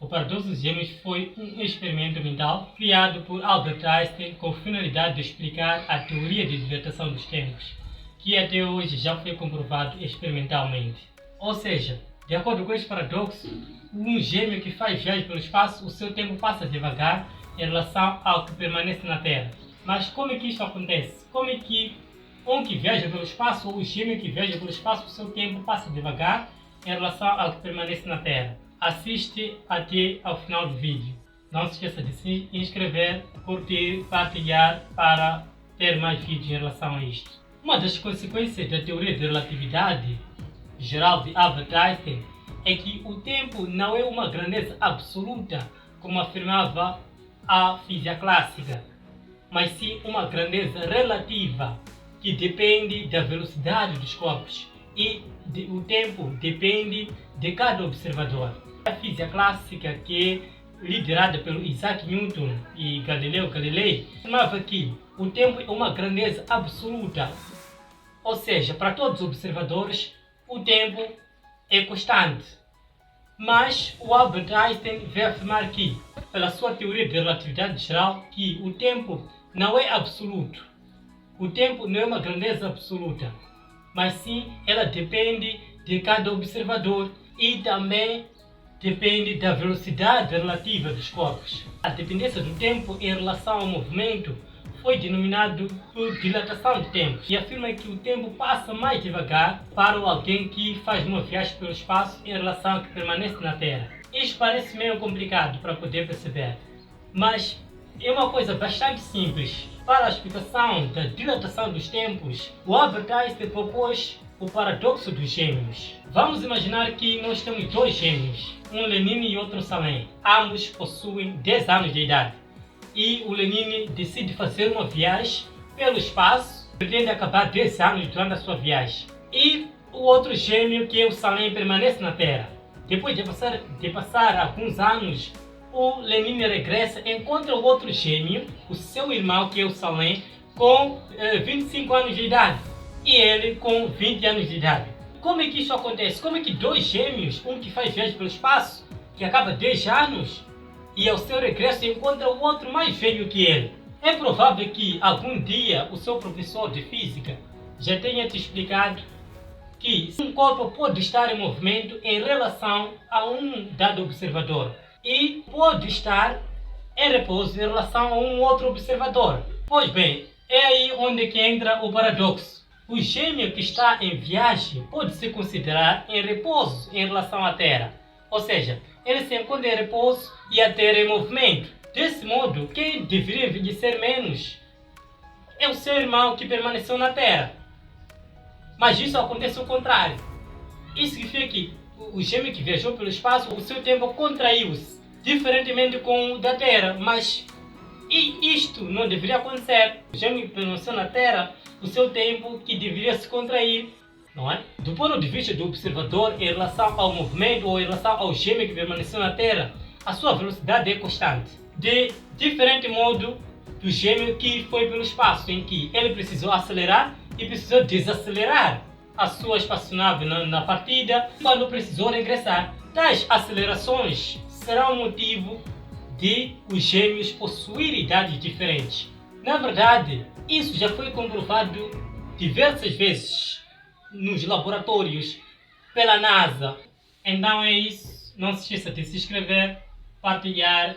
paradoxo dos gêmeos foi um experimento mental criado por Albert Einstein com a finalidade de explicar a teoria de dilatação dos tempos, que até hoje já foi comprovado experimentalmente. Ou seja, de acordo com este paradoxo, um gêmeo que faz viagem pelo espaço, o seu tempo passa devagar em relação ao que permanece na Terra. Mas como é que isto acontece? Como é que um que viaja pelo espaço ou o gêmeo que viaja pelo espaço, o seu tempo passa devagar em relação ao que permanece na Terra? Assiste até ao final do vídeo. Não se esqueça de se inscrever, curtir, partilhar para ter mais vídeos em relação a isto. Uma das consequências da teoria de relatividade geral de Albert Einstein é que o tempo não é uma grandeza absoluta, como afirmava a física clássica, mas sim uma grandeza relativa, que depende da velocidade dos corpos e o tempo depende de cada observador. A física clássica, que é liderada pelo Isaac Newton e Galileu Galilei, afirmava que o tempo é uma grandeza absoluta, ou seja, para todos os observadores o tempo é constante. Mas o Albert Einstein veio afirmar que, pela sua teoria de relatividade geral, que o tempo não é absoluto. O tempo não é uma grandeza absoluta, mas sim ela depende de cada observador e também depende da velocidade relativa dos corpos. A dependência do tempo em relação ao movimento foi denominado por dilatação de tempo, e afirma que o tempo passa mais devagar para alguém que faz uma viagem pelo espaço em relação ao que permanece na Terra. Isto parece meio complicado para poder perceber, mas é uma coisa bastante simples. Para a explicação da dilatação dos tempos, o Albert Einstein propôs o paradoxo dos gêmeos. Vamos imaginar que nós temos dois gêmeos, um Lenine e outro Salem. Ambos possuem 10 anos de idade. E o Lenine decide fazer uma viagem pelo espaço, pretende acabar 10 anos durante a sua viagem. E o outro gêmeo, que é o Salem, permanece na Terra. Depois de passar alguns anos, o Lenine regressa e encontra o outro gêmeo, o seu irmão, que é o Salem, com 25 anos de idade. E ele com 20 anos de idade. Como é que isso acontece? Como é que dois gêmeos, um que faz viagem pelo espaço, que acaba 10 anos, e ao seu regresso encontra o outro mais velho que ele? É provável que algum dia o seu professor de física já tenha te explicado que um corpo pode estar em movimento em relação a um dado observador e pode estar em repouso em relação a um outro observador. Pois bem, é aí onde que entra o paradoxo. O gêmeo que está em viagem pode se considerar em repouso em relação à Terra, ou seja, ele se encontra em repouso e a Terra em movimento. Desse modo, quem deveria envelhecer menos é o seu irmão que permaneceu na Terra. Mas isso acontece ao contrário. Isso significa que o gêmeo que viajou pelo espaço, o seu tempo contraiu-se, diferentemente com o da Terra. Mas isto não deveria acontecer. O gêmeo que permaneceu na Terra, o seu tempo que deveria se contrair, não é? Do ponto de vista do observador em relação ao movimento ou em relação ao gêmeo que permaneceu na Terra, a sua velocidade é constante. De diferente modo do gêmeo que foi pelo espaço, em que ele precisou acelerar e precisou desacelerar a sua espaçonave na partida quando precisou regressar. Tais acelerações serão motivo de os gêmeos possuírem idades diferentes. Na verdade, isso já foi comprovado diversas vezes nos laboratórios pela NASA. Então é isso. Não se esqueça de se inscrever, partilhar